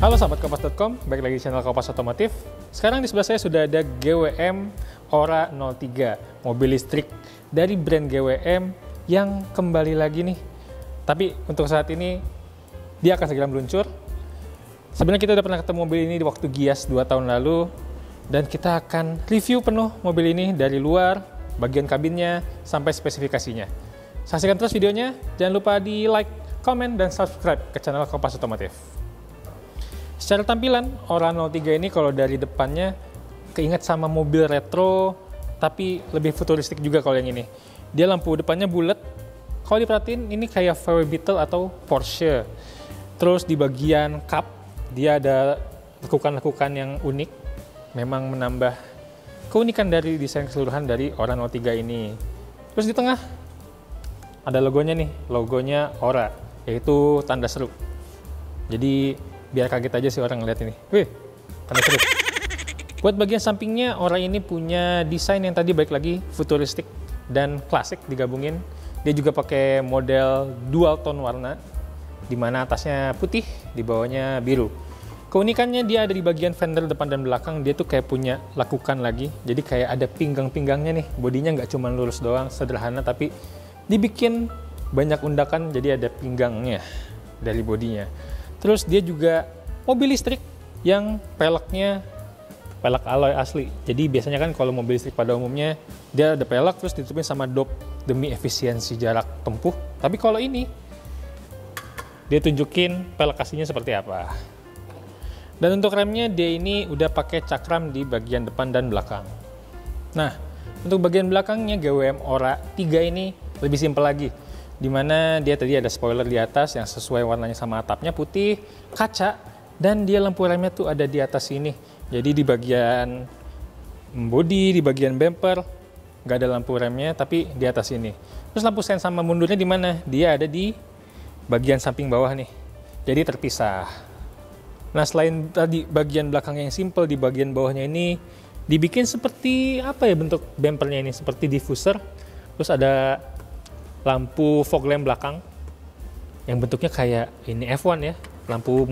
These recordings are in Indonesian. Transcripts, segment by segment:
Halo sahabat Kompas.com, balik lagi di channel Kompas Otomotif. Sekarang di sebelah saya sudah ada GWM Ora 03, mobil listrik dari brand GWM yang kembali lagi nih. Tapi untuk saat ini dia akan segera meluncur. Sebenarnya kita udah pernah ketemu mobil ini di waktu Gias 2 tahun lalu, dan kita akan review penuh mobil ini dari luar, bagian kabinnya, sampai spesifikasinya. Saksikan terus videonya, jangan lupa di like, komen, dan subscribe ke channel Kompas Otomotif. Secara tampilan, Ora 03 ini kalau dari depannya keinget sama mobil retro, tapi lebih futuristik juga kalau yang ini. Dia lampu depannya bulat. Kalau diperhatiin, ini kayak VW Beetle atau Porsche. Terus di bagian kap, dia ada lekukan-lekukan yang unik. Memang menambah keunikan dari desain keseluruhan dari Ora 03 ini. Terus di tengah, ada logonya nih, logonya Ora, yaitu tanda seru. Jadi biar kaget aja sih orang ngeliat ini. Wih, tanda seru. Buat bagian sampingnya, Ora ini punya desain yang tadi balik lagi futuristik dan klasik digabungin. Dia juga pakai model dual tone warna, di mana atasnya putih, di bawahnya biru. Keunikannya dia ada di bagian fender depan dan belakang, dia tuh kayak punya lakukan lagi. Jadi kayak ada pinggang-pinggangnya nih, bodinya nggak cuma lurus doang, sederhana, tapi dibikin banyak undakan, jadi ada pinggangnya dari bodinya. Terus dia juga mobil listrik yang peleknya pelek alloy asli. Jadi biasanya kan kalau mobil listrik pada umumnya dia ada pelek terus ditutupin sama dop demi efisiensi jarak tempuh. Tapi kalau ini dia tunjukin pelek aslinya seperti apa. Dan untuk remnya dia ini udah pakai cakram di bagian depan dan belakang. Nah, untuk bagian belakangnya GWM Ora 3 ini lebih simpel lagi. Dimana dia tadi ada spoiler di atas yang sesuai warnanya sama atapnya, putih, kaca, dan dia lampu remnya tuh ada di atas sini. Jadi di bagian bodi, di bagian bumper nggak ada lampu remnya, tapi di atas sini. Terus lampu sen sama mundurnya di mana? Dia ada di bagian samping bawah nih, jadi terpisah. Nah, selain tadi bagian belakang yang simple, di bagian bawahnya ini dibikin seperti apa ya bentuk bumpernya ini, seperti diffuser. Terus ada lampu fog lamp belakang yang bentuknya kayak ini F1 ya, lampu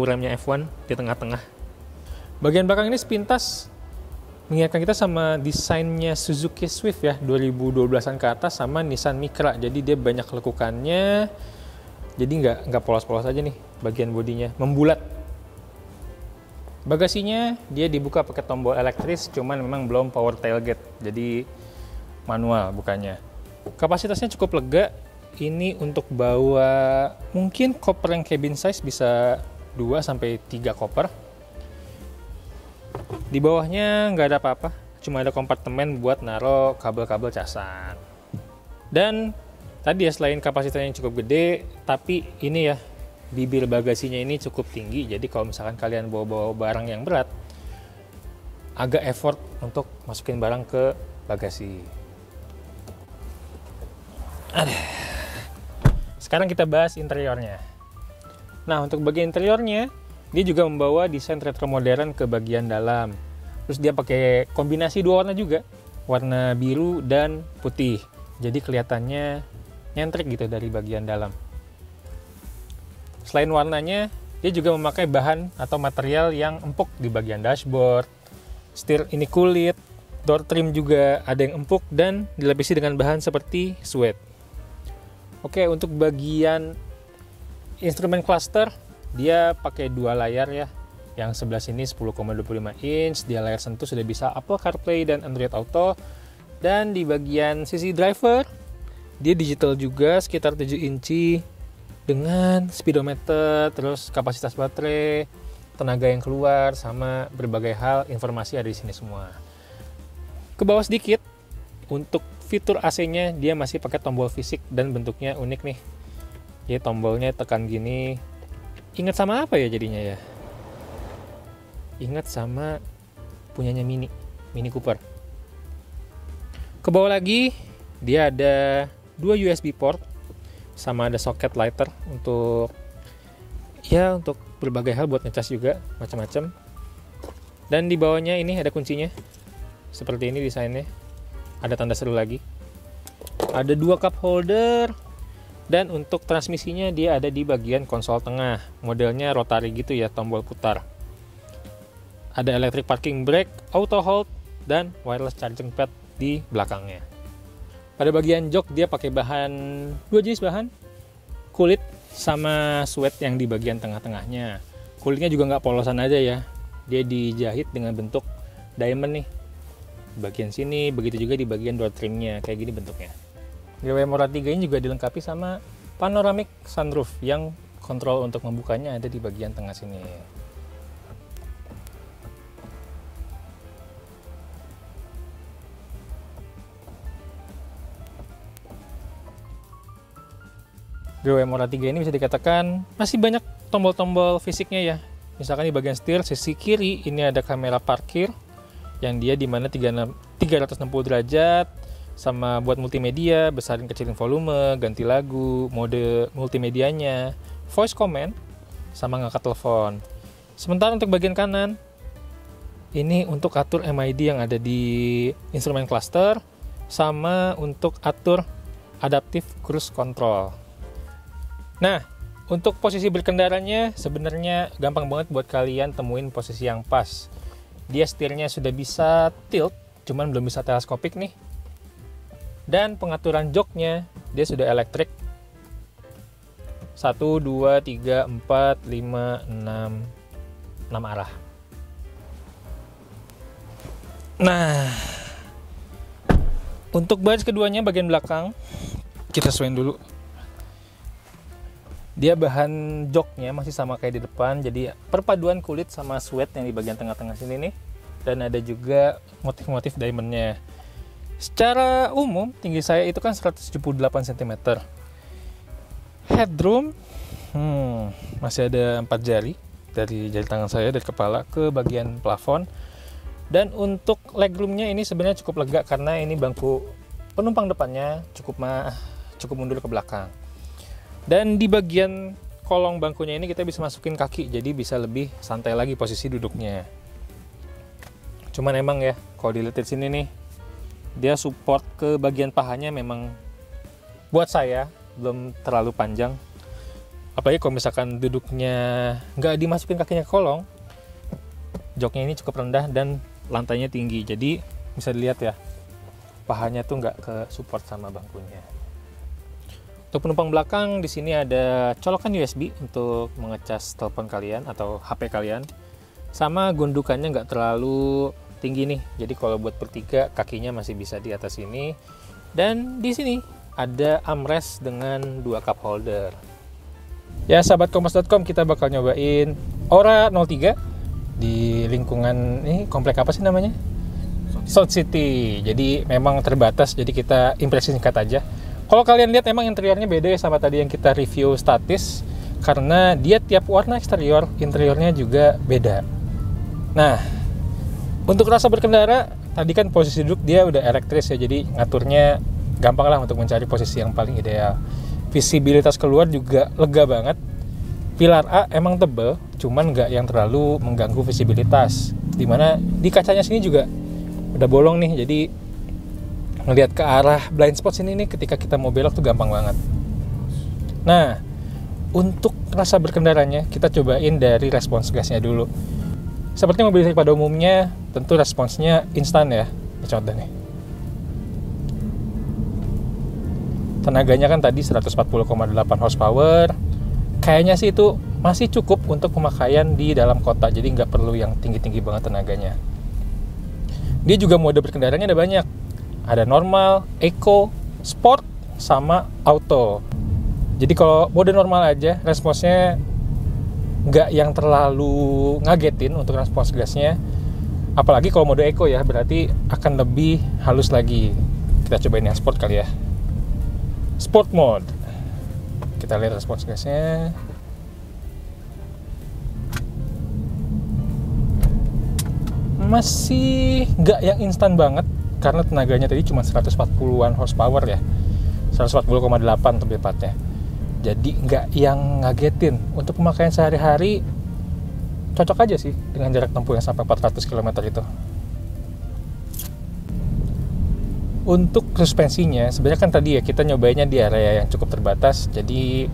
remnya F1 di tengah-tengah. Bagian belakang ini sepintas mengingatkan kita sama desainnya Suzuki Swift ya, 2012an ke atas, sama Nissan Micra. Jadi dia banyak lekukannya, jadi nggak polos-polos aja nih bagian bodinya, membulat. Bagasinya dia dibuka pakai tombol elektris, cuman memang belum power tailgate, jadi manual bukanya. Kapasitasnya cukup lega. Ini untuk bawa mungkin koper yang cabin size bisa 2-3 koper. Di bawahnya nggak ada apa-apa, cuma ada kompartemen buat naro kabel-kabel casan. Dan tadi ya, selain kapasitasnya yang cukup gede, tapi ini ya, bibir bagasinya ini cukup tinggi. Jadi kalau misalkan kalian bawa barang yang berat, agak effort untuk masukin barang ke bagasi. Sekarang kita bahas interiornya. Nah, untuk bagian interiornya, dia juga membawa desain retro modern ke bagian dalam. Terus dia pakai kombinasi dua warna juga, warna biru dan putih. Jadi kelihatannya nyentrik gitu dari bagian dalam. Selain warnanya, dia juga memakai bahan atau material yang empuk di bagian dashboard. Setir ini kulit, door trim juga ada yang empuk dan dilapisi dengan bahan seperti suede. Oke, untuk bagian instrumen cluster, dia pakai dua layar ya. Yang sebelah sini 10,25 inch, dia layar sentuh sudah bisa Apple CarPlay dan Android Auto. Dan di bagian sisi driver, dia digital juga sekitar 7 inci dengan speedometer, terus kapasitas baterai, tenaga yang keluar, sama berbagai hal informasi ada di sini semua. Ke bawah sedikit, untuk fitur AC-nya dia masih pakai tombol fisik dan bentuknya unik nih. Jadi tombolnya tekan gini. Ingat sama apa ya jadinya ya? Ingat sama punyanya Mini Cooper. Ke bawah lagi dia ada 2 USB port sama ada socket lighter untuk berbagai hal, buat ngecas juga macam-macam. Dan di bawahnya ini ada kuncinya. Seperti ini desainnya. Ada tanda seru lagi. Ada 2 cup holder. Dan untuk transmisinya dia ada di bagian konsol tengah, modelnya rotary gitu ya, tombol putar. Ada electric parking brake, auto hold, dan wireless charging pad di belakangnya. Pada bagian jok dia pakai dua jenis bahan, kulit sama suede yang di bagian tengah-tengahnya. Kulitnya juga nggak polosan aja ya, dia dijahit dengan bentuk diamond nih. Bagian sini, begitu juga di bagian door trimnya, kayak gini bentuknya. GWM Ora 3 ini juga dilengkapi sama panoramic sunroof yang kontrol untuk membukanya ada di bagian tengah sini. GWM Ora 3 ini bisa dikatakan masih banyak tombol-tombol fisiknya ya. Misalkan di bagian setir sisi kiri ini ada kamera parkir yang dia dimana 360 derajat, sama buat multimedia, besarin kecilin volume, ganti lagu, mode multimedianya, voice command, sama ngangkat telepon. Sementara untuk bagian kanan, ini untuk atur MID yang ada di instrumen cluster, sama untuk atur adaptive cruise control. Nah, untuk posisi berkendaranya sebenarnya gampang banget buat kalian temuin posisi yang pas. Dia setirnya sudah bisa tilt, cuman belum bisa teleskopik nih. Dan pengaturan joknya dia sudah elektrik 1, 2, 3, 4, 5, 6 arah. Nah, untuk baris keduanya bagian belakang kita sesuaiin dulu. Dia bahan joknya masih sama kayak di depan, jadi perpaduan kulit sama suede yang di bagian tengah-tengah sini nih. Dan ada juga motif-motif diamondnya. Secara umum tinggi saya itu kan 178 cm. Headroom masih ada 4 jari dari jari tangan saya dari kepala ke bagian plafon. Dan untuk legroomnya ini sebenarnya cukup lega karena ini bangku penumpang depannya cukup mundur ke belakang. Dan di bagian kolong bangkunya ini kita bisa masukin kaki, jadi bisa lebih santai lagi posisi duduknya. Cuman emang ya kalau dilihat di sini nih, dia support ke bagian pahanya memang buat saya belum terlalu panjang. Apalagi kalau misalkan duduknya nggak dimasukin kakinya ke kolong, joknya ini cukup rendah dan lantainya tinggi. Jadi bisa dilihat ya, pahanya tuh nggak ke support sama bangkunya. Untuk penumpang belakang di sini ada colokan USB untuk mengecas telepon kalian atau HP kalian. Sama gundukannya nggak terlalu tinggi nih, jadi kalau buat bertiga kakinya masih bisa di atas ini. Dan di sini ada armrest dengan 2 cup holder. Ya sahabat kompas.com, kita bakal nyobain Ora 03 di lingkungan ini, komplek apa sih namanya? South City. Jadi memang terbatas, jadi kita impresi singkat aja. Kalau kalian lihat emang interiornya beda ya sama tadi yang kita review statis, karena dia tiap warna eksterior, interiornya juga beda. Nah, untuk rasa berkendara, tadi kan posisi duduk dia udah elektris ya, jadi ngaturnya gampang lah untuk mencari posisi yang paling ideal. Visibilitas keluar juga lega banget. Pilar A emang tebel, cuman nggak yang terlalu mengganggu visibilitas. Dimana di kacanya sini juga udah bolong nih, jadi ngelihat ke arah blind spot sini nih ketika kita mau belok tuh gampang banget. Nah, untuk rasa berkendaranya kita cobain dari respons gasnya dulu. Seperti mobil listrik pada umumnya, tentu responsnya instan ya. Ini contoh nih. Tenaganya kan tadi 140,8 horsepower. Kayaknya sih itu masih cukup untuk pemakaian di dalam kota, jadi nggak perlu yang tinggi-tinggi banget tenaganya. Dia juga mode berkendaranya ada banyak. Ada normal, eco, sport, sama auto. Jadi kalau mode normal aja, responsnya nggak yang terlalu ngagetin untuk respons gasnya. Apalagi kalau mode eco ya, berarti akan lebih halus lagi. Kita cobain yang sport kali ya. Sport mode. Kita lihat respons gasnya. Masih nggak yang instan banget, karena tenaganya tadi cuma 140-an horsepower ya. 140,8 lebih tepatnya. Jadi nggak yang ngagetin. Untuk pemakaian sehari-hari cocok aja sih dengan jarak tempuh yang sampai 400 km itu. Untuk suspensinya, sebenarnya kan tadi ya kita nyobainnya di area yang cukup terbatas, jadi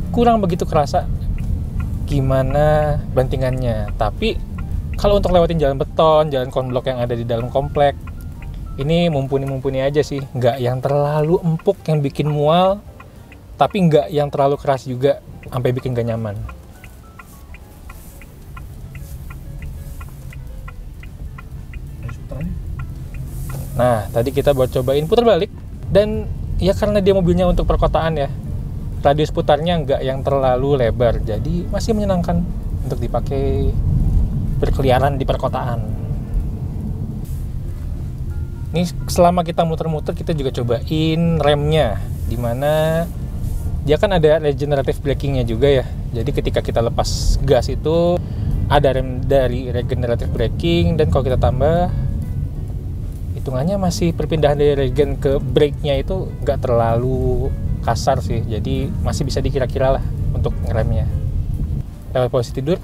kurang begitu kerasa gimana bantingannya. Tapi kalau untuk lewatin jalan beton, jalan konblok yang ada di dalam komplek, ini mumpuni-mumpuni aja sih. Nggak yang terlalu empuk yang bikin mual, tapi nggak yang terlalu keras juga sampai bikin gak nyaman. Nah, tadi kita buat cobain putar balik, dan ya karena dia mobilnya untuk perkotaan ya, radius putarnya nggak yang terlalu lebar, jadi masih menyenangkan untuk dipakai berkeliaran di perkotaan. Ini selama kita muter-muter, kita juga cobain remnya, dimana dia kan ada regenerative brakingnya juga ya, jadi ketika kita lepas gas itu ada rem dari regenerative braking, dan kalau kita tambah, hitungannya masih perpindahan dari regen ke brake-nya itu nggak terlalu kasar sih, jadi masih bisa dikira-kira lah untuk ngeremnya. Lewat posisi tidur,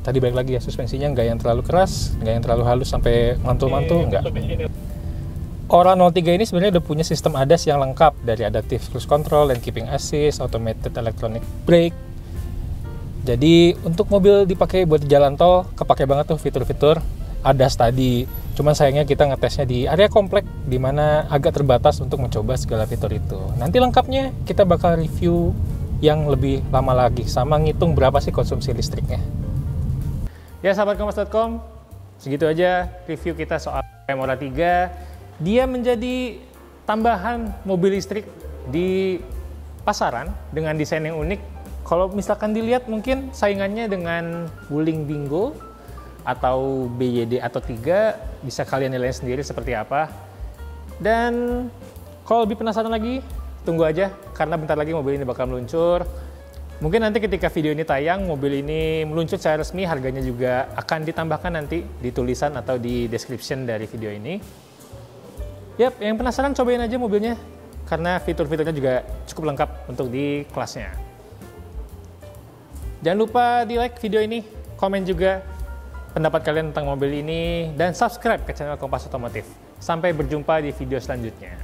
tadi balik lagi ya, suspensinya nggak yang terlalu keras, nggak yang terlalu halus sampai mantul-mantul, nggak. Ora 03 ini sebenarnya udah punya sistem ADAS yang lengkap, dari adaptive cruise control, lane keeping assist, automated electronic brake. Jadi untuk mobil dipakai buat jalan tol, kepake banget tuh fitur-fitur ADAS tadi. Cuman sayangnya kita ngetesnya di area komplek, dimana agak terbatas untuk mencoba segala fitur itu. Nanti lengkapnya kita bakal review yang lebih lama lagi, sama ngitung berapa sih konsumsi listriknya. Ya sahabat kompas.com, segitu aja review kita soal GWM Ora 3. Dia menjadi tambahan mobil listrik di pasaran dengan desain yang unik. Kalau misalkan dilihat mungkin saingannya dengan Wuling Bingo atau BYD atau 3, bisa kalian nilai sendiri seperti apa. Dan kalau lebih penasaran lagi, tunggu aja, karena bentar lagi mobil ini bakal meluncur. Mungkin nanti ketika video ini tayang, mobil ini meluncur secara resmi, harganya juga akan ditambahkan nanti di tulisan atau di description dari video ini. Yap, yang penasaran cobain aja mobilnya, karena fitur-fiturnya juga cukup lengkap untuk di kelasnya. Jangan lupa di like video ini, komen juga pendapat kalian tentang mobil ini, dan subscribe ke channel Kompas Otomotif. Sampai berjumpa di video selanjutnya.